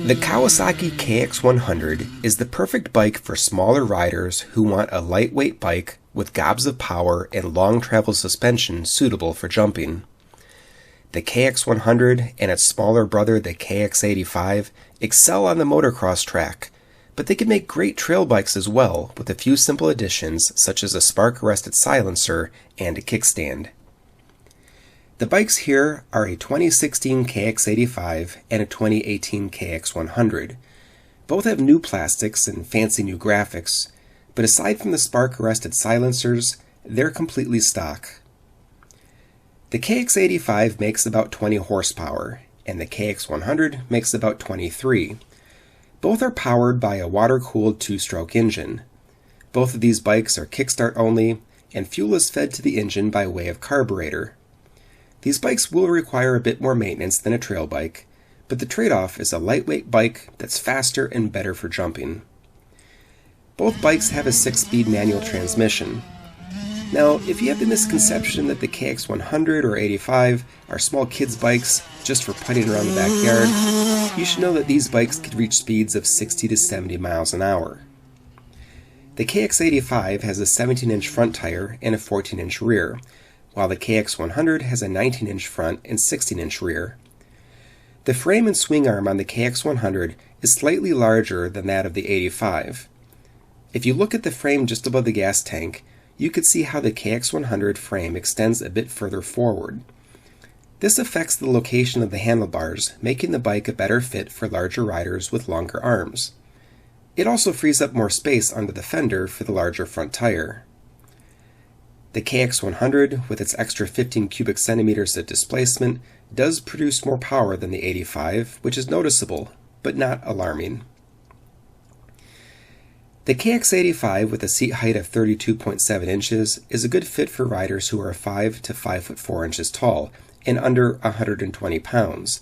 The Kawasaki KX100 is the perfect bike for smaller riders who want a lightweight bike with gobs of power and long travel suspension suitable for jumping. The KX100 and its smaller brother, the KX85, excel on the motocross track, but they can make great trail bikes as well with a few simple additions such as a spark-arrested silencer and a kickstand. The bikes here are a 2016 KX85 and a 2018 KX100. Both have new plastics and fancy new graphics, but aside from the spark-arrested silencers, they're completely stock. The KX85 makes about 20 horsepower, and the KX100 makes about 23. Both are powered by a water-cooled two-stroke engine. Both of these bikes are kickstart only, and fuel is fed to the engine by way of carburetor. These bikes will require a bit more maintenance than a trail bike, but the trade-off is a lightweight bike that's faster and better for jumping. Both bikes have a 6-speed manual transmission. Now, if you have the misconception that the KX100 or 85 are small kids' bikes just for putting around the backyard, you should know that these bikes could reach speeds of 60 to 70 miles an hour. The KX85 has a 17-inch front tire and a 14-inch rear, while the KX100 has a 19-inch front and 16-inch rear. The frame and swing arm on the KX100 is slightly larger than that of the 85. If you look at the frame just above the gas tank, you could see how the KX100 frame extends a bit further forward. This affects the location of the handlebars, making the bike a better fit for larger riders with longer arms. It also frees up more space under the fender for the larger front tire. The KX100, with its extra 15 cubic centimeters of displacement, does produce more power than the 85, which is noticeable, but not alarming. The KX85 with a seat height of 32.7 inches is a good fit for riders who are 5 to 5 foot 4 inches tall and under 120 pounds,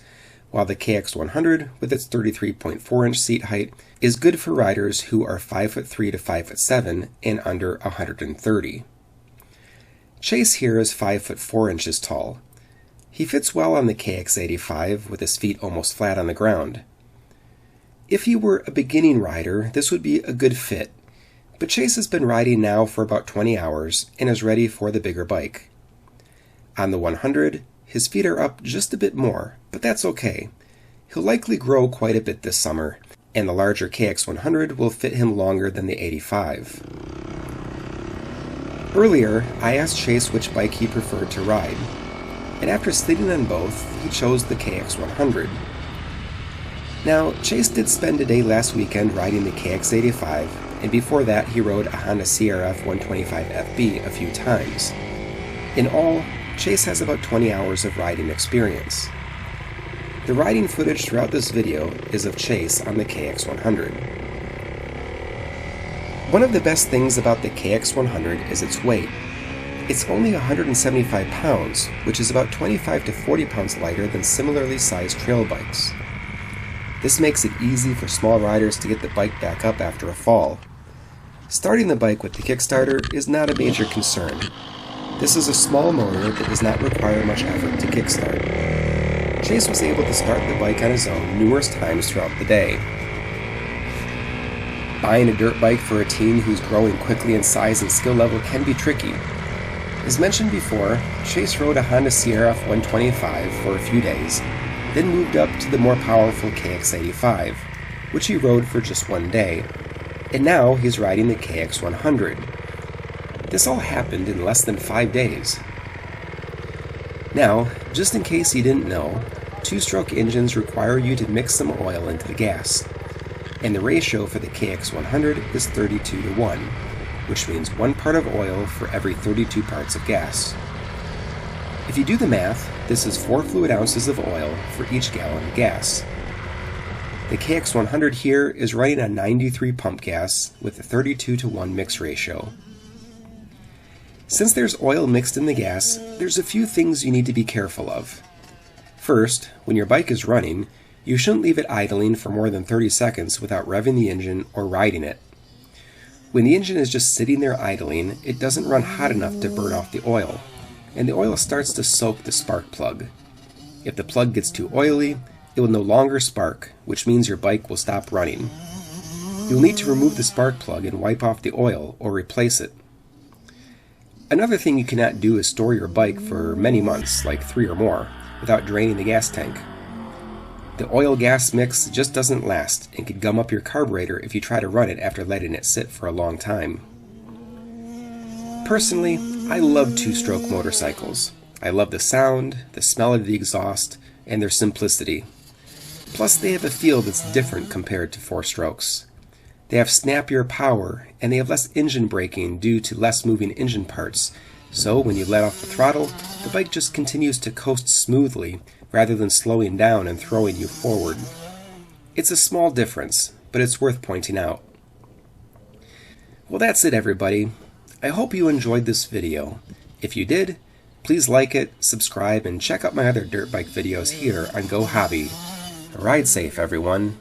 while the KX100 with its 33.4 inch seat height is good for riders who are 5 foot 3 to 5 foot 7 and under 130. Chase here is 5 foot 4 inches tall. He fits well on the KX85 with his feet almost flat on the ground. If he were a beginning rider, this would be a good fit, but Chase has been riding now for about 20 hours and is ready for the bigger bike. On the 100, his feet are up just a bit more, but that's okay. He'll likely grow quite a bit this summer, and the larger KX100 will fit him longer than the 85. Earlier, I asked Chase which bike he preferred to ride, and after sitting on both, he chose the KX100. Now, Chase did spend a day last weekend riding the KX85, and before that he rode a Honda CRF 125FB a few times. In all, Chase has about 20 hours of riding experience. The riding footage throughout this video is of Chase on the KX100. One of the best things about the KX100 is its weight. It's only 175 pounds, which is about 25 to 40 pounds lighter than similarly sized trail bikes. This makes it easy for small riders to get the bike back up after a fall. Starting the bike with the Kickstarter is not a major concern. This is a small motor that does not require much effort to kickstart. Chase was able to start the bike on his own numerous times throughout the day. Buying a dirt bike for a teen who's growing quickly in size and skill level can be tricky. As mentioned before, Chase rode a Honda CRF 125 for a few days, then moved up to the more powerful KX85, which he rode for just one day, and now he's riding the KX100. This all happened in less than 5 days. Now, just in case you didn't know, two-stroke engines require you to mix some oil into the gas, and the ratio for the KX100 is 32 to 1, which means 1 part of oil for every 32 parts of gas. If you do the math, this is 4 fluid ounces of oil for each gallon of gas. The KX100 here is running on 93 pump gas with a 32 to 1 mix ratio. Since there's oil mixed in the gas, there's a few things you need to be careful of. First, when your bike is running, you shouldn't leave it idling for more than 30 seconds without revving the engine or riding it. When the engine is just sitting there idling, it doesn't run hot enough to burn off the oil, and the oil starts to soak the spark plug. If the plug gets too oily, it will no longer spark, which means your bike will stop running. You'll need to remove the spark plug and wipe off the oil or replace it. Another thing you cannot do is store your bike for many months, like 3 or more, without draining the gas tank. The oil-gas mix just doesn't last and can gum up your carburetor if you try to run it after letting it sit for a long time. Personally, I love two-stroke motorcycles. I love the sound, the smell of the exhaust, and their simplicity. Plus, they have a feel that's different compared to 4 strokes. They have snappier power, and they have less engine braking due to less moving engine parts, so when you let off the throttle, the bike just continues to coast smoothly rather than slowing down and throwing you forward. It's a small difference, but it's worth pointing out. Well, that's it, everybody. I hope you enjoyed this video. If you did, please like it, subscribe, and check out my other dirt bike videos here on Go Hobby. Ride safe, everyone.